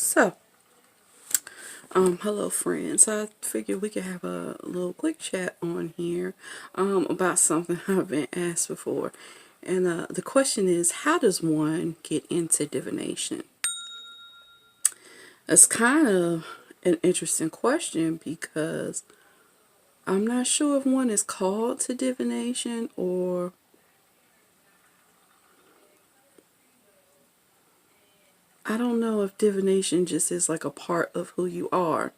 So, hello friends. I figured we could have a little quick chat on here about something I've been asked before. And the question is, how does one get into divination? It's kind of an interesting question because I'm not sure if one is called to divination or I don't know if divination just is like a part of who you are.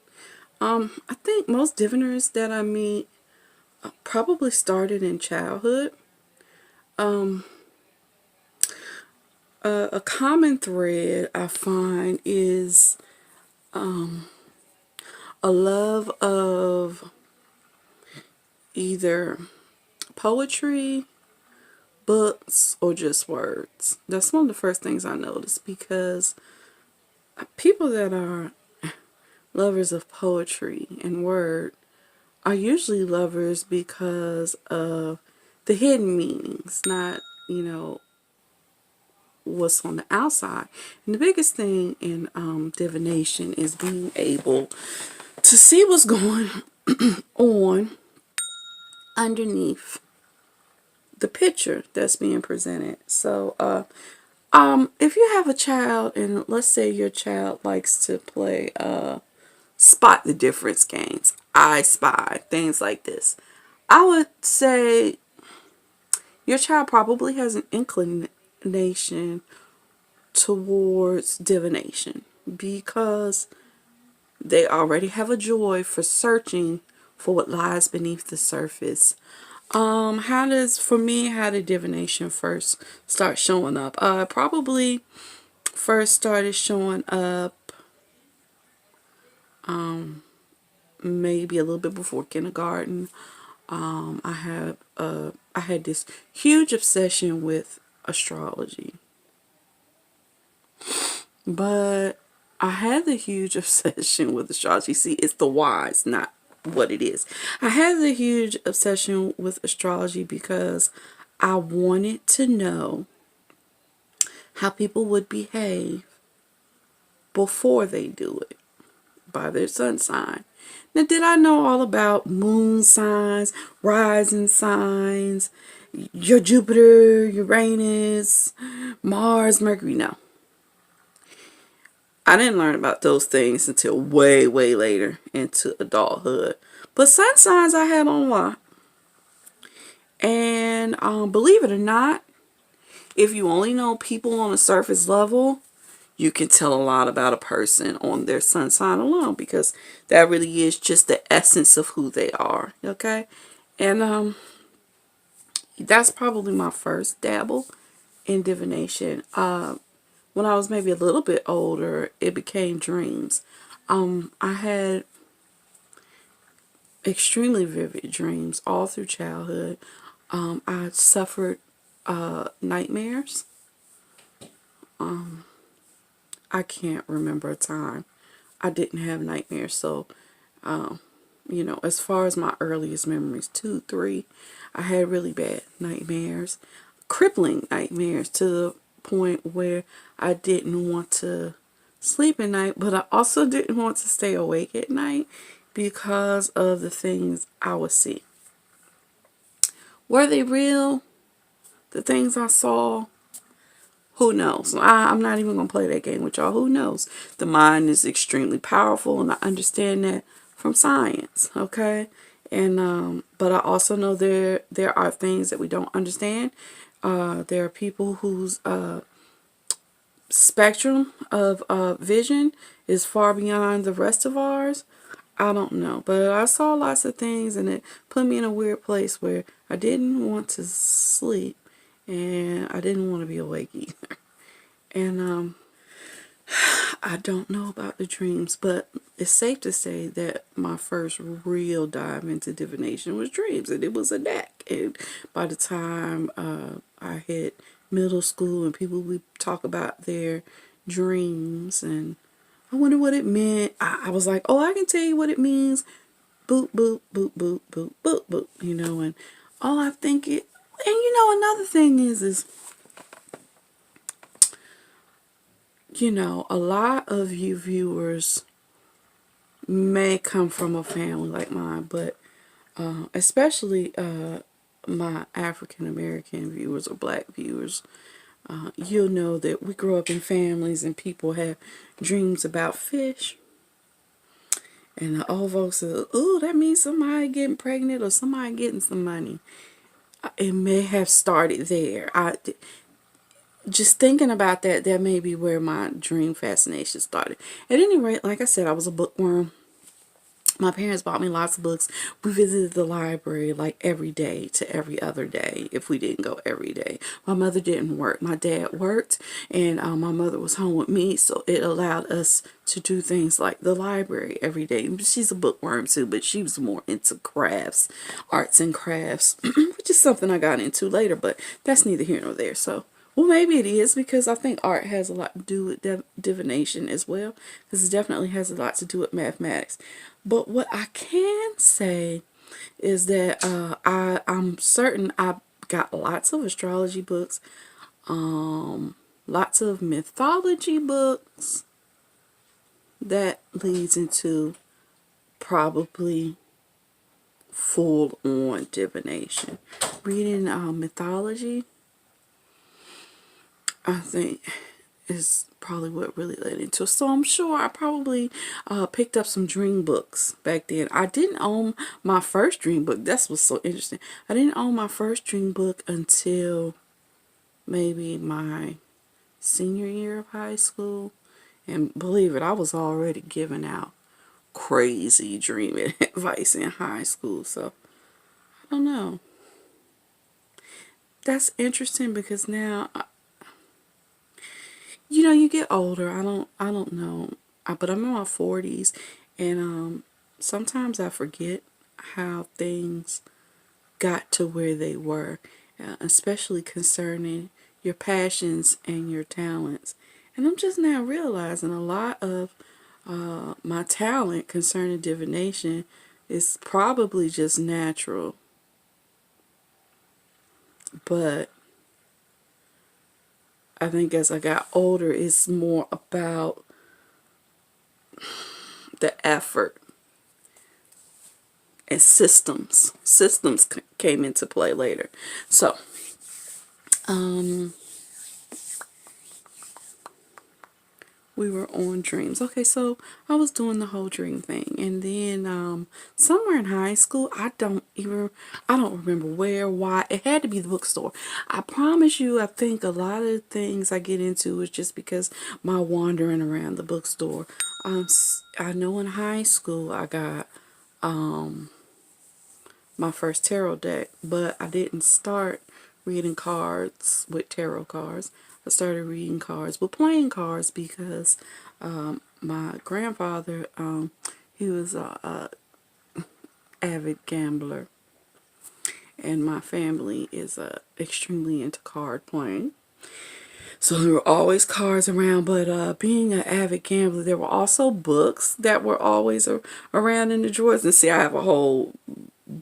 I think most diviners that I meet probably started in childhood. Um, a common thread I find is a love of either poetry, books, or just words. That's one of the first things I noticed because people that are lovers of poetry and word are usually lovers because of the hidden meanings, not, you know, what's on the outside. And the biggest thing in divination is being able to see what's going on underneath the picture that's being presented. So, if you have a child and let's say your child likes to play spot the difference games, I spy, things like this, I would say your child probably has an inclination towards divination because they already have a joy for searching for what lies beneath the surface. How did divination first start showing up? Probably first started showing up maybe a little bit before kindergarten. I had this huge obsession with astrology, but I had the huge obsession with astrology. See, it's the whys, not what it is. I had the huge obsession with astrology because I wanted to know how people would behave before they do it by their sun sign. Now, did I know all about moon signs, rising signs, your Jupiter, Uranus, Mars, Mercury? No. I didn't learn about those things until way, way later into adulthood. But sun signs I had on lock. And believe it or not, if you only know people on a surface level, you can tell a lot about a person on their sun sign alone because that really is just the essence of who they are. Okay? And that's probably my first dabble in divination. When I was maybe a little bit older, it became dreams. I had extremely vivid dreams all through childhood. I suffered nightmares. I can't remember a time I didn't have nightmares. So, as far as my earliest memories, 2, 3, I had really bad nightmares, crippling nightmares to the point where I didn't want to sleep at night, but I also didn't want to stay awake at night because of the things I would see. Were they real? The things I saw? Who knows? I'm not even going to play that game with y'all. Who knows? The mind is extremely powerful, and I understand that from science, okay? And but I also know there are things that we don't understand. There are people whose spectrum of vision is far beyond the rest of ours. I don't know, but I saw lots of things, and it put me in a weird place where I didn't want to sleep, and I didn't want to be awake either. And I don't know about the dreams, but it's safe to say that my first real dive into divination was dreams, and it was a knack. And by the time I hit middle school and people would talk about their dreams, and I wonder what it meant, I was like, oh, I can tell you what it means. Boop, boop, boop, boop, boop, boop, boop, and all I think it, and another thing is a lot of you viewers may come from a family like mine, but especially my African American viewers or black viewers, you'll know that we grow up in families and people have dreams about fish. And the old folks say, "Ooh, that means somebody getting pregnant or somebody getting some money." It may have started there. Just thinking about that, that may be where my dream fascination started. At any rate, like I said, I was a bookworm. My parents bought me lots of books. We visited the library like every day to every other day if we didn't go every day. My mother didn't work. My dad worked, and my mother was home with me, so it allowed us to do things like the library every day. She's a bookworm too, but she was more into crafts, arts and crafts, which is something I got into later, but that's neither here nor there. So, well, maybe it is, because I think art has a lot to do with divination as well, because it definitely has a lot to do with mathematics. But what I can say is that I'm certain I got lots of astrology books, lots of mythology books that leads into probably full on divination. Reading mythology, I think, is probably what really led into it. So I'm sure I probably picked up some dream books back then. I didn't own my first dream book. That's what's so interesting. I didn't own my first dream book until maybe my senior year of high school. And believe it, I was already giving out crazy dreaming advice in high school. So I don't know. That's interesting because now you get older. I don't know. But I'm in my 40s, and sometimes I forget how things got to where they were, especially concerning your passions and your talents. And I'm just now realizing a lot of my talent concerning divination is probably just natural. But I think as I got older, it's more about the effort and systems. Systems came into play later. So, we were on dreams. Okay, so I was doing the whole dream thing, and then somewhere in high school, I don't remember where, why. It had to be the bookstore. I promise you, I think a lot of things I get into is just because my wandering around the bookstore. I know in high school I got my first tarot deck, but I didn't start reading cards with tarot cards. I started reading cards with playing cards because my grandfather, he was a avid gambler, and my family is extremely into card playing. So there were always cards around, but being an avid gambler, there were also books that were always around in the drawers. And see, I have a whole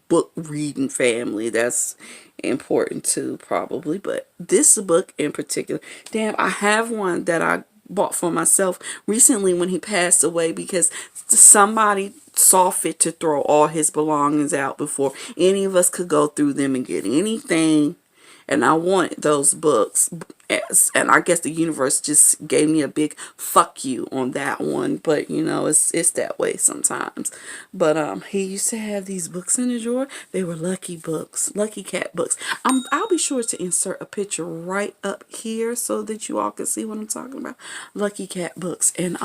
book reading family. That's important too, probably. But this book in particular, damn, I have one that I bought for myself recently when he passed away, because somebody saw fit to throw all his belongings out before any of us could go through them and get anything. And I wanted those books. And I guess the universe just gave me a big fuck you on that one. But it's that way sometimes. But he used to have these books in the drawer. They were Lucky books, Lucky Cat books. I'll be sure to insert a picture right up here so that you all can see what I'm talking about. Lucky Cat books. And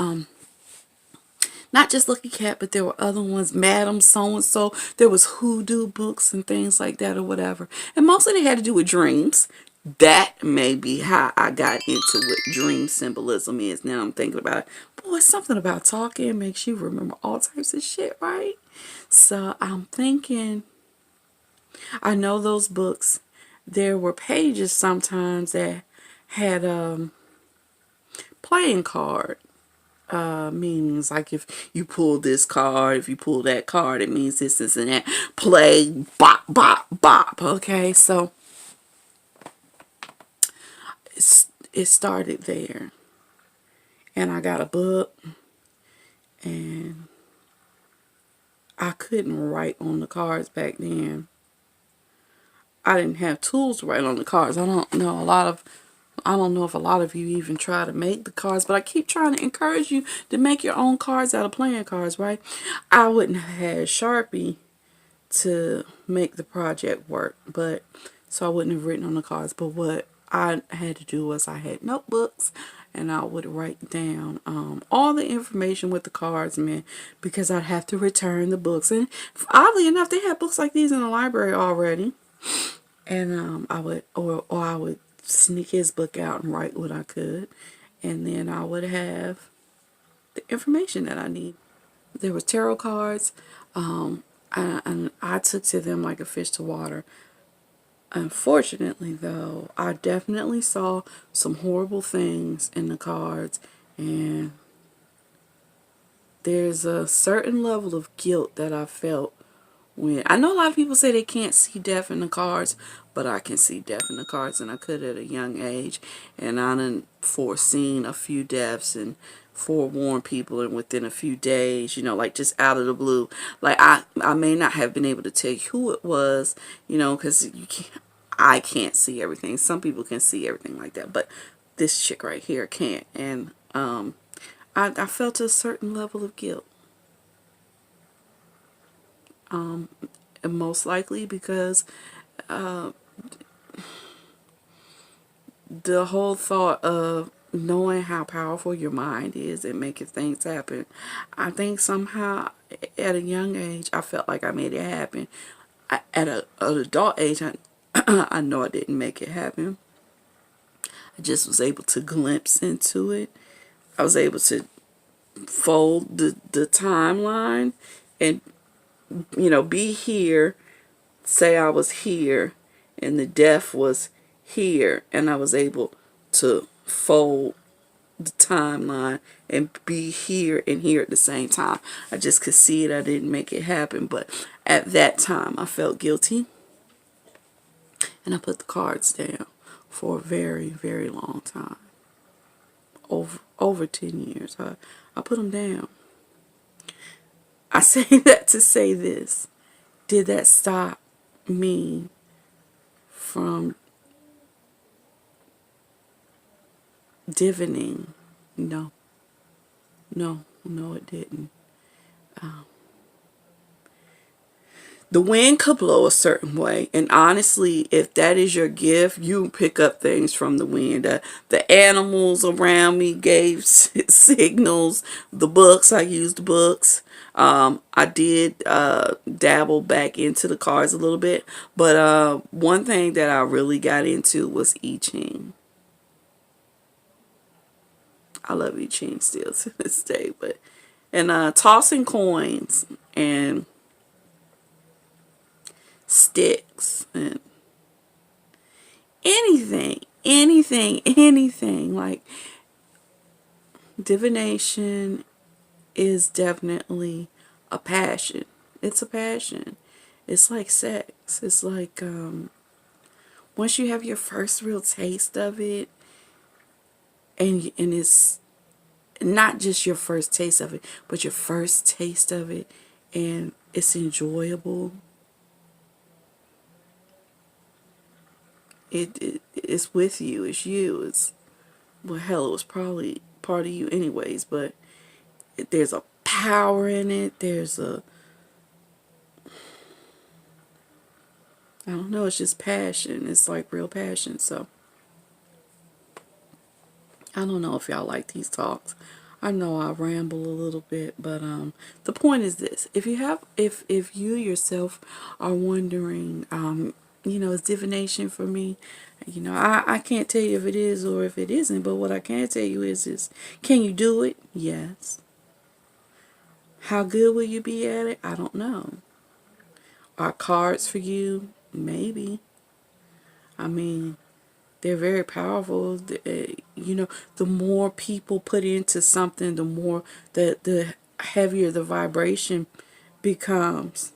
not just Lucky Cat, but there were other ones, Madam So-and-so. There was hoodoo books and things like that or whatever. And mostly they had to do with dreams. That may be how I got into what dream symbolism is. Now I'm thinking about it. Boy, something about talking makes you remember all types of shit, right? So I'm thinking, I know those books, there were pages sometimes that had playing card meanings, like if you pull this card, if you pull that card, it means this and that. Play, bop, bop, bop. Okay, so it started there. and I got a book, and I couldn't write on the cards back then. I didn't have tools to write on the cards. I don't know if a lot of you even try to make the cards, but I keep trying to encourage you to make your own cards out of playing cards, right? I wouldn't have had Sharpie to make the project work, but so I wouldn't have written on the cards. But what I had to do was I had notebooks, and I would write down all the information with the cards, man, because I'd have to return the books. And oddly enough, they had books like these in the library already. And I would, or I would sneak his book out and write what I could, and then I would have the information that I need. There was tarot cards, and I took to them like a fish to water. Unfortunately, though, I definitely saw some horrible things in the cards, and there's a certain level of guilt that I felt when I know a lot of people say they can't see death in the cards, but I can see death in the cards, and I could at a young age, and I done foreseen a few deaths and forewarned people, and within a few days, like just out of the blue, like I may not have been able to tell you who it was, because I can't see everything. Some people can see everything like that, but this chick right here can't, and I felt a certain level of guilt. And most likely because the whole thought of knowing how powerful your mind is and making things happen, I think somehow at a young age I felt like I made it happen. At an adult age, I know I didn't make it happen. I just was able to glimpse into it. I was able to fold the timeline and be here, say I was here, and the death was here, and I was able to fold the timeline and be here and here at the same time. I just could see it. I didn't make it happen, but at that time I felt guilty, and I put the cards down for a very, very long time. Over 10 years. I put them down. I say that to say this. Did that stop me from divining? No. No, it didn't. The wind could blow a certain way, and honestly, if that is your gift, you pick up things from the wind. The animals around me gave signals. The books, I used books. I did dabble back into the cards a little bit, but one thing that I really got into was I Ching. I love I Ching still to this day, and tossing coins and sticks and anything like divination is definitely a passion. It's a passion. It's like sex. It's like once you have your first real taste of it, and it's not just your first taste of it, but your first taste of it, and it's enjoyable. It's with you. It's you. It's, well, hell, it was probably part of you anyways, but there's a power in it. There's a, I don't know, it's just passion. It's like real passion. So I don't know if y'all like these talks. I know I ramble a little bit, but the point is this: if you yourself are wondering, is divination for me? I can't tell you if it is or if it isn't, but what I can tell you is can you do it? Yes. How good will you be at it? I don't know. Are cards for you? Maybe. I mean, they're very powerful. The more people put into something, the more the heavier the vibration becomes.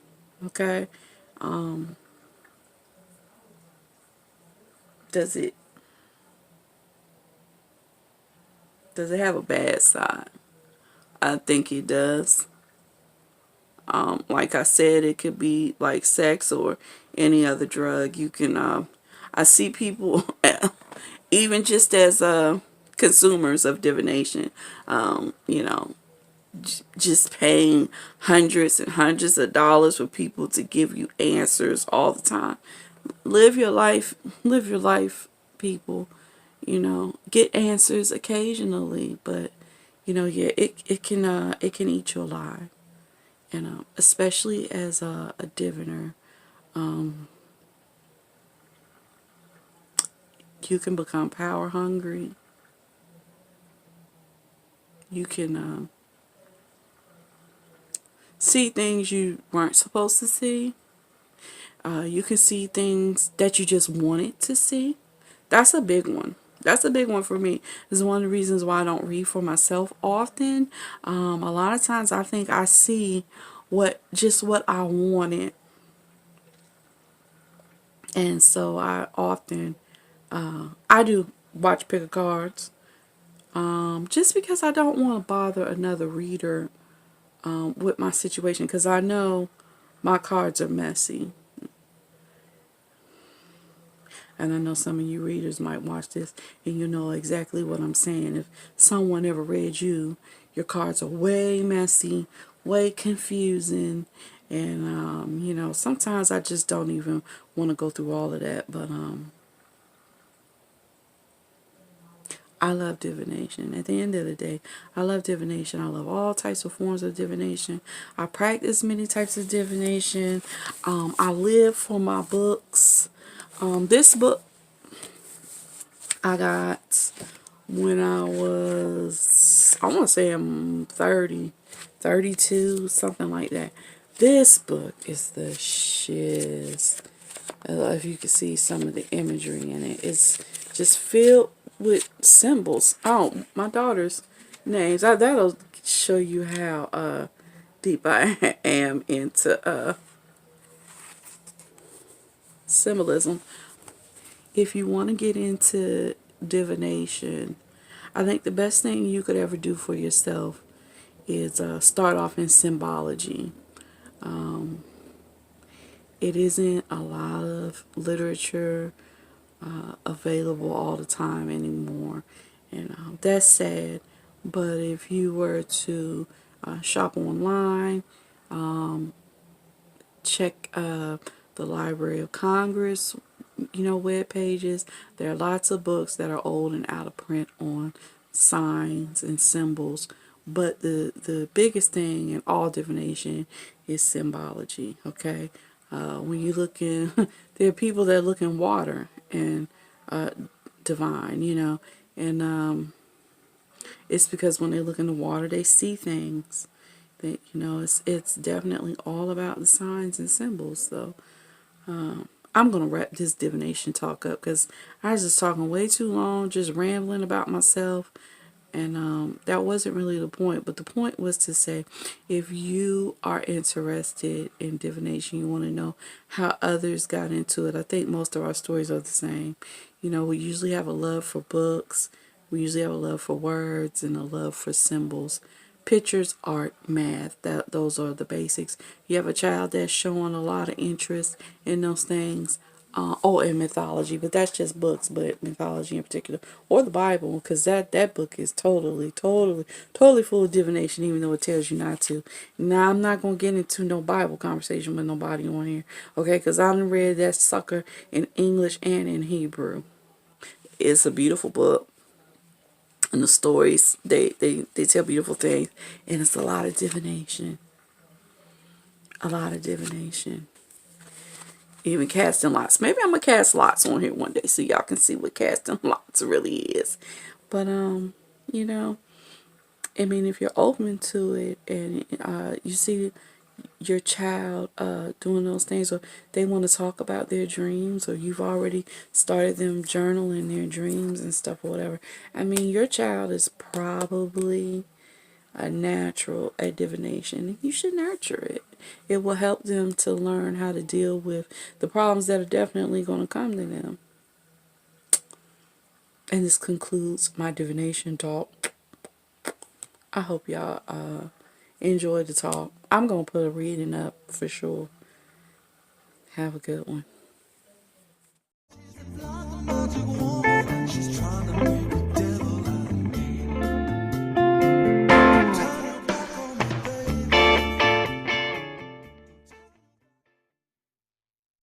Okay? Does it Does it have a bad side? I think it does. Like I said, it could be like sex or any other drug. You can, I see people, even just as consumers of divination, you know, just paying hundreds and hundreds of dollars for people to give you answers all the time. Live your life, live your life, people. Get answers occasionally, but yeah, it can eat you alive. Especially as a diviner, you can become power hungry. You can see things you weren't supposed to see. You can see things that you just wanted to see. That's a big one. That's a big one for me. This is one of the reasons why I don't read for myself often. A lot of times I think I see what I wanted, and so I often I do watch pick of cards. Just because I don't want to bother another reader with my situation, because I know my cards are messy. And I know some of you readers might watch this and you know exactly what I'm saying. If someone ever read you, your cards are way messy, way confusing. And, sometimes I just don't even want to go through all of that. But I love divination. At the end of the day, I love divination. I love all types of forms of divination. I practice many types of divination. I live for my books. This book I got when I was, I want to say I'm 30, 32, something like that. This book is the shiz. If you can see some of the imagery in it, it's just filled with symbols. Oh, my daughter's names. That'll show you how deep I am into symbolism. If you want to get into divination, I think the best thing you could ever do for yourself is start off in symbology. It isn't a lot of literature available all the time anymore, and that's sad. But if you were to shop online, check the Library of Congress, web pages. There are lots of books that are old and out of print on signs and symbols. But the biggest thing in all divination is symbology, okay? When you look in, there are people that look in water and divine, and it's because when they look in the water, they see things. That it's definitely all about the signs and symbols. So I'm going to wrap this divination talk up because I was just talking way too long, just rambling about myself. And that wasn't really the point. But the point was to say, if you are interested in divination, you want to know how others got into it. I think most of our stories are the same. We usually have a love for books. We usually have a love for words and a love for symbols. Pictures, art, math, those are the basics. You have a child that's showing a lot of interest in those things. And mythology, but that's just books, but mythology in particular, or the Bible, because that book is totally, totally, totally full of divination, even though it tells you not to. Now, I'm not going to get into no Bible conversation with nobody on here, okay, because I done read that sucker in English and in Hebrew. It's a beautiful book. And the stories, they tell beautiful things. And it's a lot of divination. A lot of divination. Even casting lots. Maybe I'm going to cast lots on here one day so y'all can see what casting lots really is. But, you know, I mean, if you're open to it and you see your child doing those things, or they want to talk about their dreams, or you've already started them journaling their dreams and stuff or whatever, I mean, your child is probably a natural at divination. You should nurture it. It will help them to learn how to deal with the problems that are definitely going to come to them. And this concludes my divination talk. I hope y'all enjoy the talk. I'm going to put a reading up for sure. Have a good one.